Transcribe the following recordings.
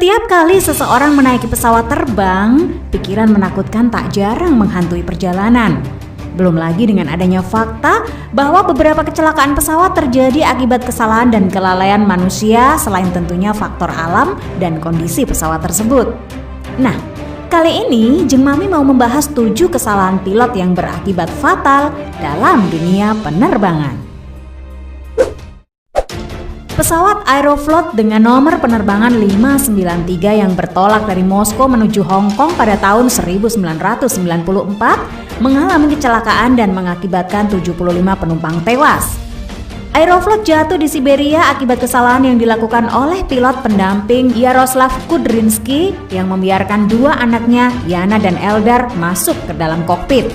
Setiap kali seseorang menaiki pesawat terbang, pikiran menakutkan tak jarang menghantui perjalanan. Belum lagi dengan adanya fakta bahwa beberapa kecelakaan pesawat terjadi akibat kesalahan dan kelalaian manusia selain tentunya faktor alam dan kondisi pesawat tersebut. Nah, kali ini Jeng Mami mau membahas 7 kesalahan pilot yang berakibat fatal dalam dunia penerbangan. Pesawat Aeroflot dengan nomor penerbangan 593 yang bertolak dari Moskow menuju Hong Kong pada tahun 1994 mengalami kecelakaan dan mengakibatkan 75 penumpang tewas. Aeroflot jatuh di Siberia akibat kesalahan yang dilakukan oleh pilot pendamping Yaroslav Kudrynsky yang membiarkan 2 anaknya, Yana dan Eldar, masuk ke dalam kokpit.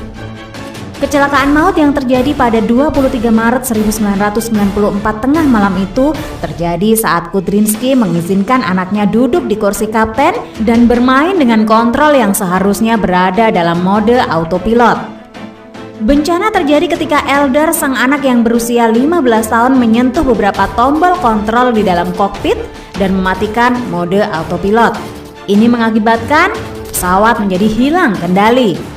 Kecelakaan maut yang terjadi pada 23 Maret 1994 tengah malam itu terjadi saat Kudrynsky mengizinkan anaknya duduk di kursi kapten dan bermain dengan kontrol yang seharusnya berada dalam mode autopilot. Bencana terjadi ketika Eldar, sang anak yang berusia 15 tahun, menyentuh beberapa tombol kontrol di dalam kokpit dan mematikan mode autopilot. Ini mengakibatkan pesawat menjadi hilang kendali.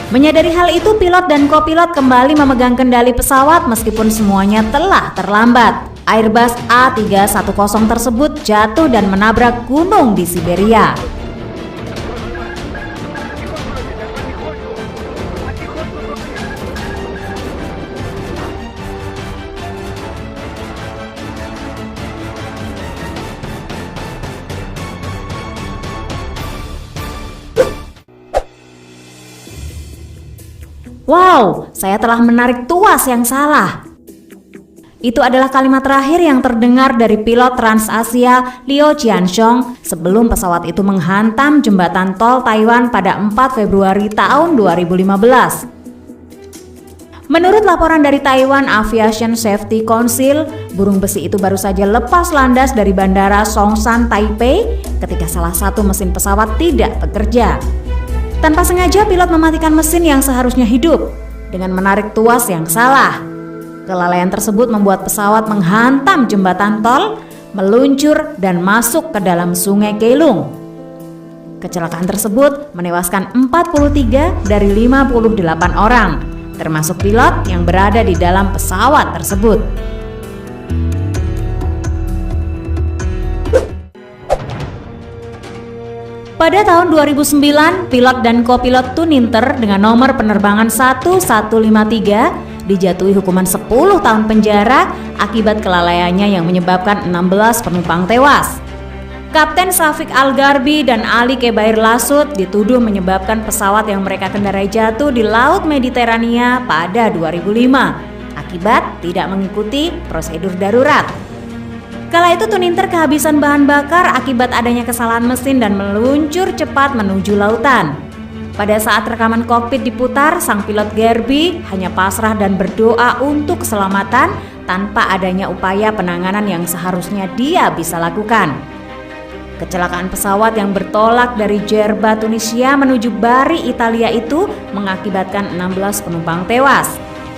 Menyadari hal itu, pilot dan kopilot kembali memegang kendali pesawat meskipun semuanya telah terlambat. Airbus A310 tersebut jatuh dan menabrak gunung di Siberia. "Wow, saya telah menarik tuas yang salah." Itu adalah kalimat terakhir yang terdengar dari pilot TransAsia Liu Jianxiong sebelum pesawat itu menghantam jembatan tol Taiwan pada 4 Februari tahun 2015. Menurut laporan dari Taiwan Aviation Safety Council, burung besi itu baru saja lepas landas dari bandara Songshan, Taipei ketika salah satu mesin pesawat tidak bekerja. Tanpa sengaja, pilot mematikan mesin yang seharusnya hidup dengan menarik tuas yang salah. Kelalaian tersebut membuat pesawat menghantam jembatan tol, meluncur dan masuk ke dalam sungai Keelung. Kecelakaan tersebut menewaskan 43 dari 58 orang, termasuk pilot yang berada di dalam pesawat tersebut. Pada tahun 2009, pilot dan kopilot Tuninter dengan nomor penerbangan 1153 dijatuhi hukuman 10 tahun penjara akibat kelalaiannya yang menyebabkan 16 penumpang tewas. Kapten Safik Al-Garbi dan Ali Kebair Lasut dituduh menyebabkan pesawat yang mereka kendarai jatuh di Laut Mediterania pada 2005 akibat tidak mengikuti prosedur darurat. Kala itu Tuninter kehabisan bahan bakar akibat adanya kesalahan mesin dan meluncur cepat menuju lautan. Pada saat rekaman kokpit diputar, sang pilot Garbi hanya pasrah dan berdoa untuk keselamatan tanpa adanya upaya penanganan yang seharusnya dia bisa lakukan. Kecelakaan pesawat yang bertolak dari Djerba, Tunisia menuju Bari, Italia itu mengakibatkan 16 penumpang tewas.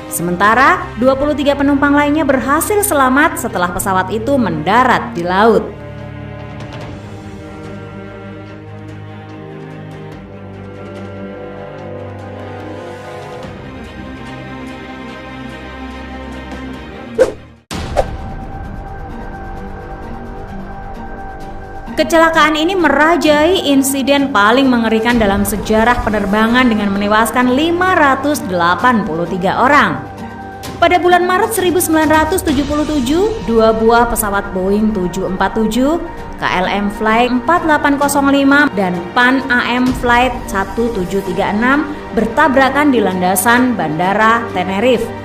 Sementara 23 penumpang lainnya berhasil selamat setelah pesawat itu mendarat di laut. Kecelakaan ini merajai insiden paling mengerikan dalam sejarah penerbangan dengan menewaskan 583 orang. Pada bulan Maret 1977, 2 buah pesawat Boeing 747, KLM Flight 4805 dan Pan AM Flight 1736 bertabrakan di landasan Bandara Tenerife.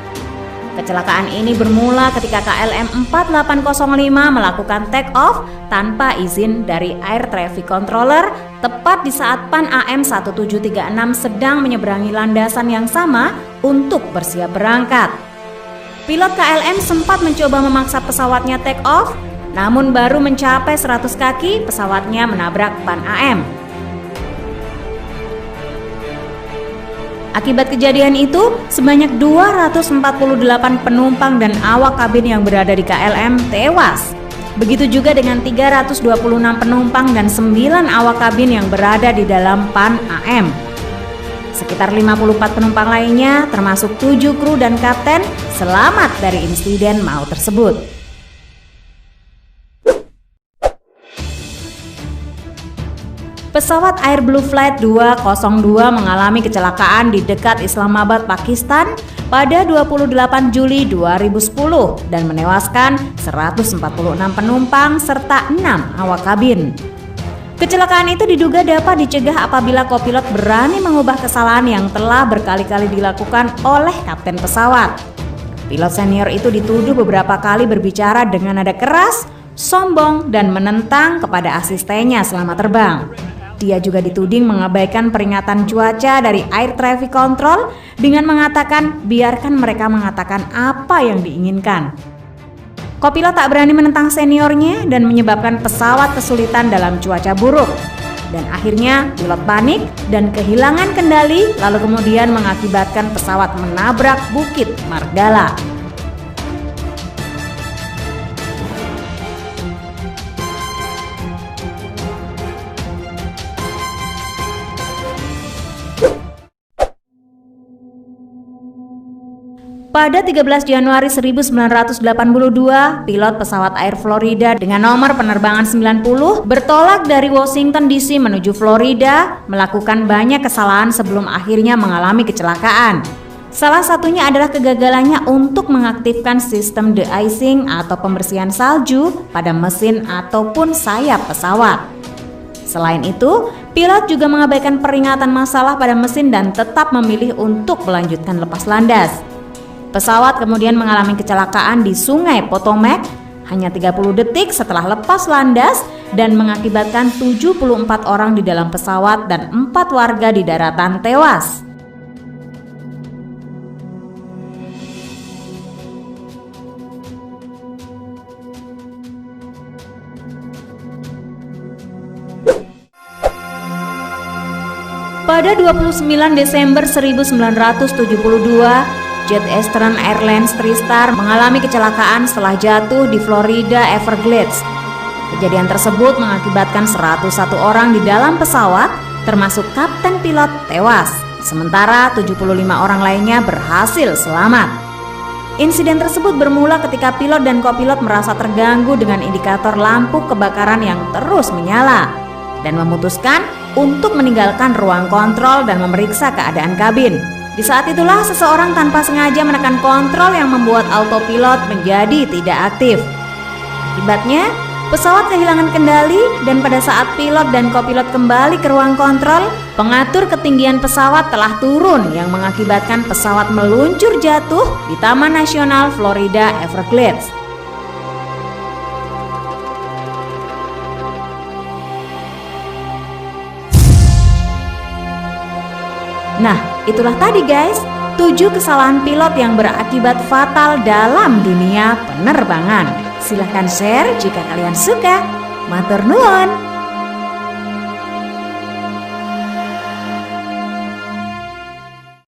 Kecelakaan ini bermula ketika KLM 4805 melakukan take off tanpa izin dari Air Traffic Controller tepat di saat Pan AM 1736 sedang menyeberangi landasan yang sama untuk bersiap berangkat. Pilot KLM sempat mencoba memaksa pesawatnya take off, namun baru mencapai 100 kaki pesawatnya menabrak Pan AM. Akibat kejadian itu, sebanyak 248 penumpang dan awak kabin yang berada di KLM tewas. Begitu juga dengan 326 penumpang dan 9 awak kabin yang berada di dalam Pan AM. Sekitar 54 penumpang lainnya, termasuk 7 kru dan kapten, selamat dari insiden maut tersebut. Pesawat Air Blue Flight 202 mengalami kecelakaan di dekat Islamabad, Pakistan pada 28 Juli 2010 dan menewaskan 146 penumpang serta 6 awak kabin. Kecelakaan itu diduga dapat dicegah apabila kopilot berani mengubah kesalahan yang telah berkali-kali dilakukan oleh kapten pesawat. Pilot senior itu dituduh beberapa kali berbicara dengan nada keras, sombong, dan menentang kepada asistennya selama terbang. Dia juga dituding mengabaikan peringatan cuaca dari Air Traffic Control dengan mengatakan biarkan mereka mengatakan apa yang diinginkan. Kopilot tak berani menentang seniornya dan menyebabkan pesawat kesulitan dalam cuaca buruk. Dan akhirnya pilot panik dan kehilangan kendali lalu kemudian mengakibatkan pesawat menabrak Bukit Margala. Pada 13 Januari 1982, pilot pesawat Air Florida dengan nomor penerbangan 90 bertolak dari Washington DC menuju Florida, melakukan banyak kesalahan sebelum akhirnya mengalami kecelakaan. Salah satunya adalah kegagalannya untuk mengaktifkan sistem de-icing atau pembersihan salju pada mesin ataupun sayap pesawat. Selain itu, pilot juga mengabaikan peringatan masalah pada mesin dan tetap memilih untuk melanjutkan lepas landas. Pesawat kemudian mengalami kecelakaan di Sungai Potomac hanya 30 detik setelah lepas landas dan mengakibatkan 74 orang di dalam pesawat dan 4 warga di daratan tewas. Pada 29 Desember 1972, Jet Eastern Airlines Tristar mengalami kecelakaan setelah jatuh di Florida Everglades. Kejadian tersebut mengakibatkan 101 orang di dalam pesawat, termasuk kapten pilot, tewas. Sementara 75 orang lainnya berhasil selamat. Insiden tersebut bermula ketika pilot dan kopilot merasa terganggu dengan indikator lampu kebakaran yang terus menyala dan memutuskan untuk meninggalkan ruang kontrol dan memeriksa keadaan kabin. Di saat itulah seseorang tanpa sengaja menekan kontrol yang membuat autopilot menjadi tidak aktif. Akibatnya, pesawat kehilangan kendali dan pada saat pilot dan kopilot kembali ke ruang kontrol, pengatur ketinggian pesawat telah turun yang mengakibatkan pesawat meluncur jatuh di Taman Nasional Florida Everglades. Nah, itulah tadi guys, 7 kesalahan pilot yang berakibat fatal dalam dunia penerbangan. Silahkan share jika kalian suka. Matur nuwun.